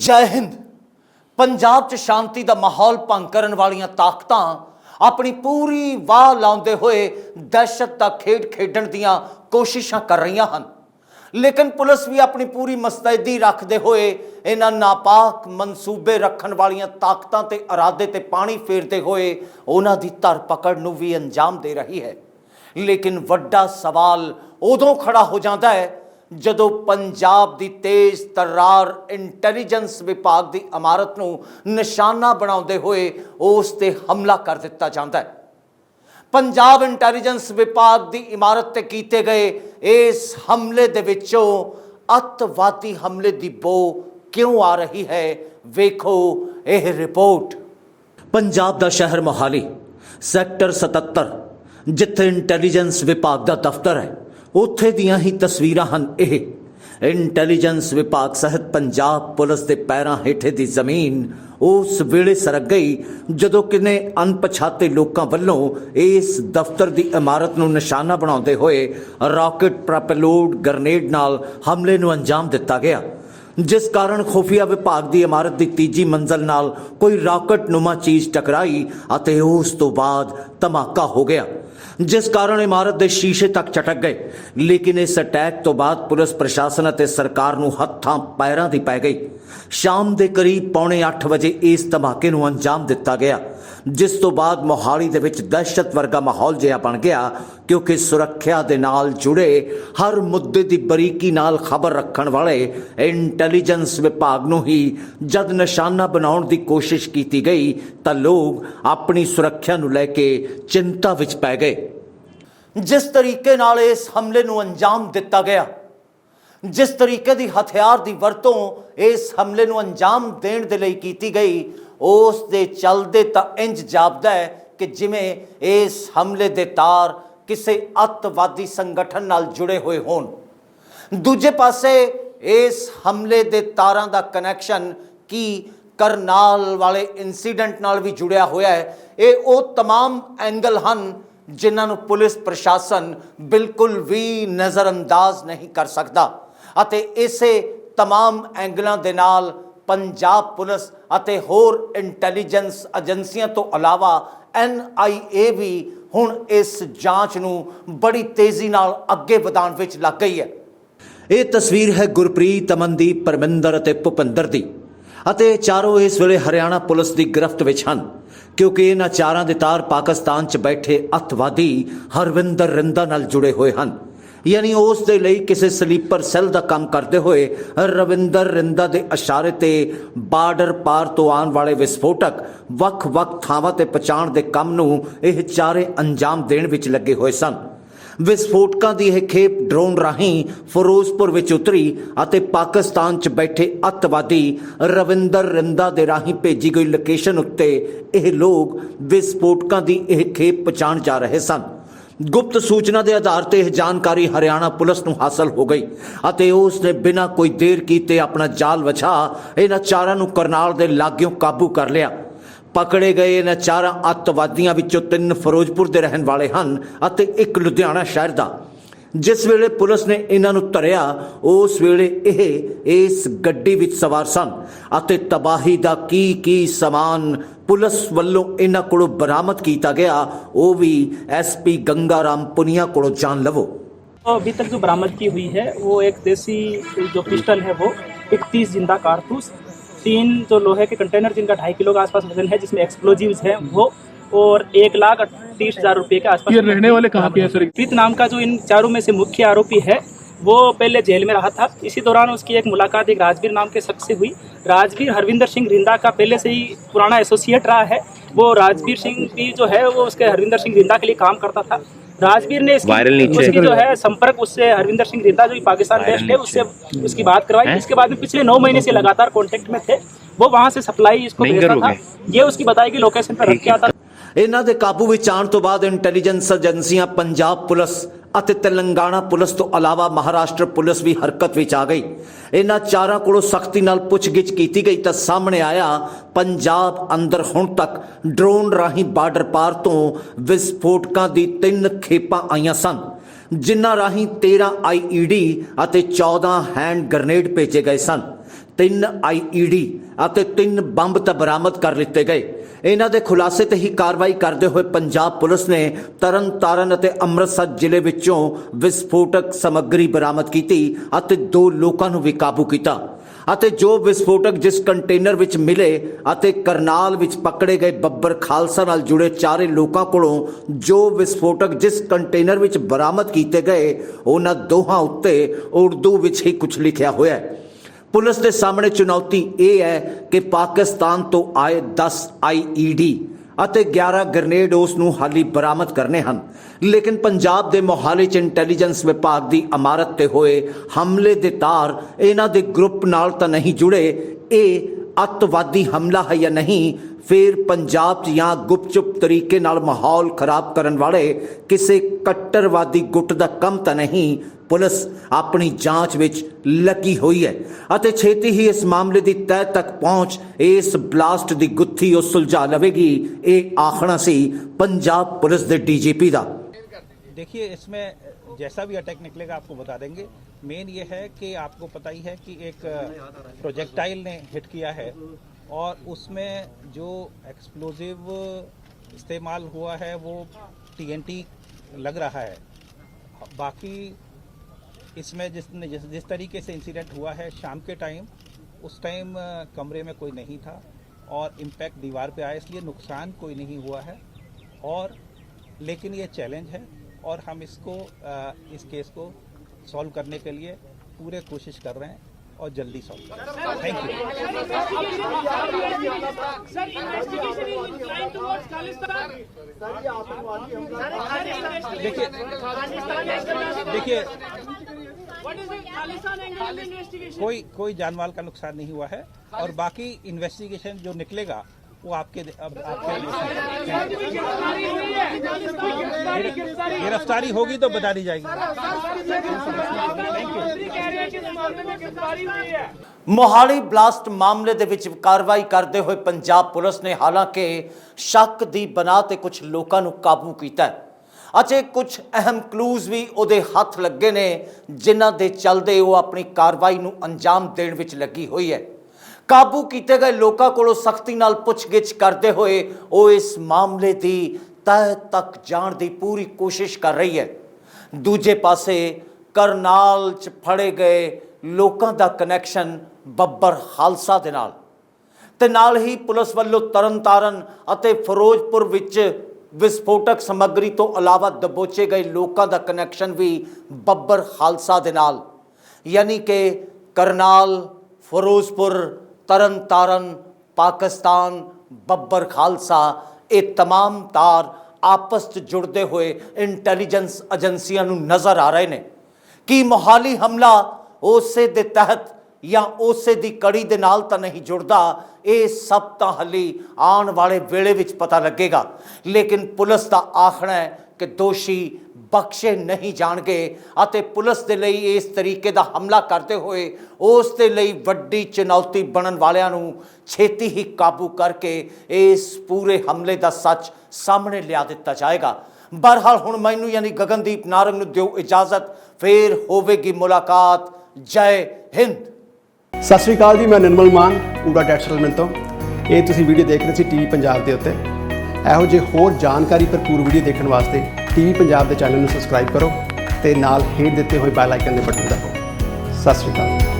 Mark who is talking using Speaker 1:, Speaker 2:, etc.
Speaker 1: जय हिंद। पंजाब च शांति का माहौल भंग करन वालियां ताकतां अपनी पूरी वाह लाउंदे होए दहशत का खेड खेडण दियां कोशिशां कर रही हैं, लेकिन पुलिस भी अपनी पूरी मुस्तैदी रखते हुए इन्हां नापाक मनसूबे रखण वालियां ताकतां ते इरादे ते पानी फेरते हुए उन्हां दी धरपकड़ नूं भी अंजाम दे रही है। लेकिन वड्डा सवाल उदों खड़ा हो जाता है जदों पंजाब दी तेज तर्रार इंटैलीजेंस विभाग दी इमारत नूं निशाना बनाउंदे हुए उस ते हमला कर दिता जाता है। पंजाब इंटैलीजेंस विभाग दी इमारत ते कीते गए इस हमले दे विचों अतवादी हमले दी बो क्यों आ रही है, वेखो यह रिपोर्ट। पंजाब दा शहर मोहाली सैक्टर 77 जिथे इंटैलीजेंस विभाग दा दफ्तर है, उत्थे दियां ही तस्वीरां हन। यह इंटैलीजेंस विभाग सहित पंजाब पुलिस के पैरां हेठे दी जमीन उस वेले सरक गई जदों किने अनपछाते लोकां वल्लों इस दफ्तर की इमारत नूं निशाना बनाउंदे होए रॉकेट प्रपेलोड ग्रेनेड नाल हमले नूं अंजाम दिता गया, जिस कारण खुफिया विभाग की इमारत की तीजी मंजिल नाल कोई रॉकेट नुमा चीज टकराई अते उस तो बाद धमाका हो गया, जिस कारण इमारत के शीशे तक चटक गए। लेकिन इस अटैक तो बाद पुलिस प्रशासन और सरकार नूं हत्थां पैरां दी पै गई। शाम के करीब 7:45 बजे इस धमाके नूं अंजाम दिता गया, जिस तो बाद मोहाली दे विच दहशत वर्गा माहौल जिहा बन गया, क्योंकि सुरक्षा दे नाल जुड़े हर मुद्दे की बरीकी नाल खबर रखण वाले इंटैलीजेंस विभाग नूं ही जद निशाना बनाउण दी कोशिश की गई तां लोग अपनी सुरक्षा नूं लैके चिंता विच पै गए। जिस तरीके नाल इस हमले नूं अंजाम दिता गया, जिस तरीके की हथियार की वरतों इस हमले नूं अंजाम देण दे लई कीती गई, उस दे चलदे तां इंज जापदा है कि जिवें इस हमले दे तार किसी अतवादी संगठन नाल जुड़े हुए होण। दूजे पासे इस हमले दे तारां दा कनैक्शन की करनाल वाले इंसीडेंट नाल भी जुड़िया होया है। ये वो तमाम एंगल हन जिन्हां नूं पुलिस प्रशासन बिल्कुल भी नज़रअंदाज नहीं कर सकता, अते इसे तमाम एंगलों दे नाल पंजाब पुलिस अते होर इंटैलीजेंस एजेंसियां तो अलावा NIA भी हुण इस जांच नूं बड़ी तेजी नाल अगे वधाउण विच लग गई है। ये तस्वीर है गुरप्रीत, अमनदीप, परमिंदर अते भुपिंदर दी, अते चारों इस वेले हरियाणा पुलिस की गिरफ्त विच हन, क्योंकि इन्हां चारां दे तार पाकिस्तान च बैठे अतवादी हरविंदर रिंदा नाल जुड़े हुए हैं। यानी उस दे लई किसी स्लीपर सैल का काम करते हुए रविंदर रिंदा के इशारे ते बार्डर पार तो आने वाले विस्फोटक वख-वख थावां ते पहुंचाउण दे काम नूं इह चारे अंजाम देण विच लगे हुए सन। विस्फोटकां दी यह खेप ड्रोन राहीं फिरोजपुर विच उतरी अते पाकिस्तान च बैठे अतवादी रविंदर रिंदा दे राहीं भेजी गई लोकेशन उत्ते यह लोग विस्फोटकां दी यह खेप पहुंचाउण जा रहे सन। गुप्त सूचना के आधार पर यह जानकारी हरियाणा पुलिस नूं हासिल हो गई अते उसने बिना कोई देर कीते अपना जाल वछा इन्हां चारां नूं करनाल दे लाग्यों काबू कर लिया। पकड़े गए इन्हां चारां अतवादियों विचों 3 फिरोजपुर के रहने वाले हैं अते 1 लुधियाना शहर का। जिस वेले पुलिस ने इन्हां नूं धरिया उस वेले यह इस गड्डी विच सवार सन अते तबाही दा की समान पुलिस वल्लों इन्हां कोलों बरामद किया गया, वो भी SP गंगाराम पुनिया कोलों जान लवो।
Speaker 2: अभी तक जो बरामद की हुई है वो एक देसी जो पिस्टल है वो 31 जिंदा कारतूस, 3 जो लोहे के कंटेनर जिनका 2.5 किलो के आसपास वजन है जिसमें एक्सप्लोजिव्स हैं वो, और 1,38,000 रुपये के आसपास। ये रहने वाले कहाँ पे है सर? प्रीत नाम का जो इन चारों में से मुख्य आरोपी है वो पहले जेल में रहा था। इसी दौरान उसकी एक मुलाकात एक राजवीर नाम के शख्स से हुई। राजवीर हरविंदर सिंह रिंदा का पहले से ही पुराना एसोसिएट रहा है। वो राजवीर सिंह भी जो है वो उसके हरविंदर सिंह रिंदा के लिए काम करता था। राजवीर ने उसकी जो है संपर्क उससे हरविंदर सिंह रिंदा जो पाकिस्तान बेस्ड है उससे उसकी बात करवाई। इसके बाद में पिछले 9 महीने से लगातार कॉन्टेक्ट में थे। वो वहाँ से सप्लाई इसको भेजता था। ये उसकी बताई गई लोकेशन पर रख के आता।
Speaker 1: इन्हां दे काबू विच आउण तो बाद इंटैलीजेंस एजेंसियां पंजाब पुलिस अते तेलंगाना पुलिस तो अलावा महाराष्ट्र पुलिस भी हरकत विच आ गई। इन्हां चारां कोलों सख्ती नाल पुछगिछ की गई तो सामने आया पंजाब अंदर हुण तक ड्रोन राहीं बार्डर पार तो विस्फोटकां दी 3 खेपां आईयां सन, जिन्हां राहीं 13 IED अते 14 हैंड ग्रेनेड भेजे गए सन। 3 IED ਅਤੇ 3 ਬੰਬ ਤਾਂ ਬਰਾਮਦ ਕਰ ਲਿੱਤੇ ਗਏ। ਇਹਨਾਂ ਦੇ ਖੁਲਾਸੇ ਤੇ ਹੀ ਕਾਰਵਾਈ ਕਰਦੇ ਹੋਏ ਪੰਜਾਬ ਪੁਲਿਸ ਨੇ ਤਰਨਤਾਰਨ ਅਤੇ ਅੰਮ੍ਰਿਤਸਰ ਜ਼ਿਲ੍ਹੇ ਵਿੱਚੋਂ ਵਿਸਫੋਟਕ ਸਮੱਗਰੀ ਬਰਾਮਦ ਕੀਤੀ ਅਤੇ 2 ਲੋਕਾਂ ਨੂੰ ਵੀ ਕਾਬੂ ਕੀਤਾ ਅਤੇ ਜੋ ਵਿਸਫੋਟਕ ਜਿਸ ਕੰਟੇਨਰ ਵਿੱਚ ਮਿਲੇ ਅਤੇ ਕਰਨਾਲ ਵਿੱਚ ਪਕੜੇ ਗਏ ਬੱਬਰ ਖਾਲਸਾ ਨਾਲ ਜੁੜੇ 4 ਲੋਕਾਂ ਕੋਲੋਂ ਜੋ ਵਿਸਫੋਟਕ ਜਿਸ ਕੰਟੇਨਰ ਵਿੱਚ ਬਰਾਮਦ ਕੀਤੇ ਗਏ ਉਹਨਾਂ ਦੋਹਾਂ ਉੱਤੇ ਉਰਦੂ ਵਿੱਚ ਹੀ ਕੁਝ ਲਿਖਿਆ ਹੋਇਆ ਹੈ। ਪੁਲਿਸ ਦੇ ਸਾਹਮਣੇ ਚੁਣੌਤੀ ਇਹ ਹੈ ਕਿ ਪਾਕਿਸਤਾਨ ਤੋਂ ਆਏ 10 IED ਅਤੇ 11 ਗ੍ਰਨੇਡ ਉਸ ਨੂੰ ਹਾਲੀ ਬਰਾਮਦ ਕਰਨੇ ਹਨ, ਲੇਕਿਨ ਪੰਜਾਬ ਦੇ ਮੋਹਾਲੀ 'ਚ ਇੰਟੈਲੀਜੈਂਸ ਵਿਭਾਗ ਦੀ ਇਮਾਰਤ ਤੇ ਹੋਏ ਹਮਲੇ ਦੇ ਤਾਰ ਇਹਨਾਂ ਦੇ ਗਰੁੱਪ ਨਾਲ ਤਾਂ ਨਹੀਂ ਜੁੜੇ। ਇਹ ਅੱਤਵਾਦੀ ਹਮਲਾ ਹੈ ਜਾਂ ਨਹੀਂ, ਫਿਰ ਪੰਜਾਬ 'ਚ ਜਾਂ ਗੁਪਚੁਪ ਤਰੀਕੇ ਨਾਲ ਮਾਹੌਲ ਖਰਾਬ ਕਰਨ ਵਾਲੇ ਕਿਸੇ ਕੱਟੜਵਾਦੀ ਗੁੱਟ ਦਾ ਕੰਮ ਤਾਂ ਨਹੀਂ। ਪੁਲਿਸ ਆਪਣੀ ਜਾਂਚ ਵਿੱਚ ਲੱਗੀ ਹੋਈ ਹੈ ਅਤੇ ਛੇਤੀ ਹੀ ਇਸ ਮਾਮਲੇ ਦੀ ਤਹਿ ਤੱਕ ਪਹੁੰਚ ਇਸ ਬਲਾਸਟ ਦੀ ਗੁੱਥੀ ਉਹ ਸੁਲਝਾ ਲਵੇਗੀ। ਇਹ ਆਖਣਾ ਸੀ पंजाब पुलिस के DGP ਦਾ।
Speaker 3: देखिए, इसमें जैसा भी अटैक निकलेगा आपको बता देंगे। मेन ये है कि आपको पता ही है कि एक प्रोजेक्टाइल ने हिट किया है और उसमें जो एक्सप्लोजिव इस्तेमाल हुआ है वो TNT लग रहा है। बाकी इसमें जिस तरीके से इंसिडेंट हुआ है शाम के टाइम, उस टाइम कमरे में कोई नहीं था और इम्पैक्ट दीवार पे आया, इसलिए नुकसान कोई नहीं हुआ है। और लेकिन ये चैलेंज है और हम इसको इस केस को सॉल्व करने के लिए पूरे कोशिश कर रहे हैं और जल्दी सॉल्व कर रहे हैं। Thank you. देखिए कोई जानमाल का नुकसान नहीं हुआ है और बाकी इन्वेस्टिगेशन जो निकलेगा वो आपके गिरफ्तारी होगी तो बता दी जाएगी।
Speaker 1: ਮੋਹਾਲੀ ਬਲਾਸਟ ਮਾਮਲੇ ਦੇ ਵਿੱਚ ਕਾਰਵਾਈ ਕਰਦੇ ਹੋਏ ਪੰਜਾਬ ਪੁਲਿਸ ਨੇ ਹਾਲਾਂਕਿ ਸ਼ੱਕ ਦੀ ਬਣਾ ਤੇ ਕੁਝ ਲੋਕਾਂ ਨੂੰ ਕਾਬੂ ਕੀਤਾ ਹੈ ਅਤੇ ਕੁਝ ਅਹਿਮ ਕਲੂਜ਼ ਵੀ ਉਹਦੇ ਹੱਥ ਲੱਗੇ ਨੇ ਜਿਨ੍ਹਾਂ ਦੇ ਚੱਲਦੇ ਉਹ ਆਪਣੀ ਕਾਰਵਾਈ ਨੂੰ ਅੰਜਾਮ ਦੇਣ ਵਿੱਚ ਲੱਗੀ ਹੋਈ ਹੈ। ਕਾਬੂ ਕੀਤੇ ਗਏ ਲੋਕਾਂ ਕੋਲੋਂ ਸਖਤੀ ਨਾਲ ਪੁੱਛਗਿੱਛ ਕਰਦੇ ਹੋਏ ਉਹ ਇਸ ਮਾਮਲੇ ਦੀ ਤਹਿ ਤੱਕ ਜਾਣ ਦੀ ਪੂਰੀ ਕੋਸ਼ਿਸ਼ ਕਰ ਰਹੀ ਹੈ। ਦੂਜੇ ਪਾਸੇ ਕਰਨਾਲ 'ਚ ਫੜੇ ਗਏ ਲੋਕਾਂ ਦਾ ਕਨੈਕਸ਼ਨ ਬੱਬਰ ਖਾਲਸਾ ਦੇ ਨਾਲ ਤੇ ਨਾਲ ਹੀ ਪੁਲਿਸ ਵੱਲੋਂ ਤਰਨਤਾਰਨ ਅਤੇ ਫਿਰੋਜ਼ਪੁਰ ਵਿੱਚ ਵਿਸਫੋਟਕ ਸਮੱਗਰੀ ਤੋਂ ਇਲਾਵਾ ਦਬੋਚੇ ਗਏ ਲੋਕਾਂ ਦਾ ਕਨੈਕਸ਼ਨ ਵੀ ਬੱਬਰ ਖਾਲਸਾ ਦੇ ਨਾਲ, ਯਾਨੀ ਕਿ ਕਰਨਾਲ, ਫਿਰੋਜ਼ਪੁਰ, ਤਰਨਤਾਰਨ, ਪਾਕਿਸਤਾਨ, ਬੱਬਰ ਖਾਲਸਾ, ਇਹ तमाम ਤਾਰ ਆਪਸ 'ਚ ਜੁੜਦੇ ਹੋਏ ਇੰਟੈਲੀਜੈਂਸ ਏਜੰਸੀਆਂ ਨੂੰ ਨਜ਼ਰ ਆ ਰਹੇ ਨੇ ਕਿ ਮੋਹਾਲੀ ਹਮਲਾ ਉਸੇ ਦੇ ਤਹਿਤ ਜਾਂ ਉਸੇ ਦੀ ਕੜੀ ਦੇ ਨਾਲ ਤਾਂ ਨਹੀਂ ਜੁੜਦਾ। ਇਹ ਸਭ ਤਾਂ ਹਾਲੇ ਆਉਣ ਵਾਲੇ ਵੇਲੇ ਵਿੱਚ ਪਤਾ ਲੱਗੇਗਾ, ਲੇਕਿਨ ਪੁਲਿਸ ਦਾ ਆਖਣਾ ਹੈ ਕਿ ਦੋਸ਼ੀ ਬਖਸ਼ੇ ਨਹੀਂ ਜਾਣਗੇ ਅਤੇ ਪੁਲਿਸ ਦੇ ਲਈ ਇਸ ਤਰੀਕੇ ਦਾ ਹਮਲਾ ਕਰਦੇ ਹੋਏ ਉਸ ਦੇ ਲਈ ਵੱਡੀ ਚੁਣੌਤੀ ਬਣਨ ਵਾਲਿਆਂ ਨੂੰ ਛੇਤੀ ਹੀ ਕਾਬੂ ਕਰਕੇ ਇਸ ਪੂਰੇ ਹਮਲੇ ਦਾ ਸੱਚ ਸਾਹਮਣੇ ਲਿਆ ਦਿੱਤਾ ਜਾਏਗਾ। ਬਹਰਹਾਲ ਹੁਣ ਮੈਨੂੰ ਯਾਨੀ ਗਗਨਦੀਪ ਨਾਰੰਗ ਨੂੰ ਦਿਓ ਇਜਾਜ਼ਤ, ਫੇਰ ਹੋਵੇਗੀ ਮੁਲਾਕਾਤ। ਜੈ ਹਿੰਦ।
Speaker 4: ਸਤਿ ਸ਼੍ਰੀ ਅਕਾਲ ਜੀ, ਮੈਂ ਨਿਰਮਲ ਮਾਨ ਊੜਾ ਟੈਕਸ ਸੈਟਲਮੈਂਟ ਤੋਂ। ਇਹ ਤੁਸੀਂ ਵੀਡੀਓ ਦੇਖ ਰਹੇ ਸੀ TV ਪੰਜਾਬ ਦੇ ਉੱਤੇ। ਇਹੋ ਜਿਹੇ ਹੋਰ ਜਾਣਕਾਰੀ ਭਰਪੂਰ ਵੀਡੀਓ ਦੇਖਣ ਵਾਸਤੇ TV ਪੰਜਾਬ ਦੇ ਚੈਨਲ ਨੂੰ ਸਬਸਕ੍ਰਾਈਬ ਕਰੋ ਤੇ ਨਾਲ ਹੇਠ ਦਿੱਤੇ ਹੋਏ ਬੈਲ ਆਈਕਨ ਦੇ ਬਟਨ ਦਬਾਓ। ਸਤਿ ਸ਼੍ਰੀ ਅਕਾਲ।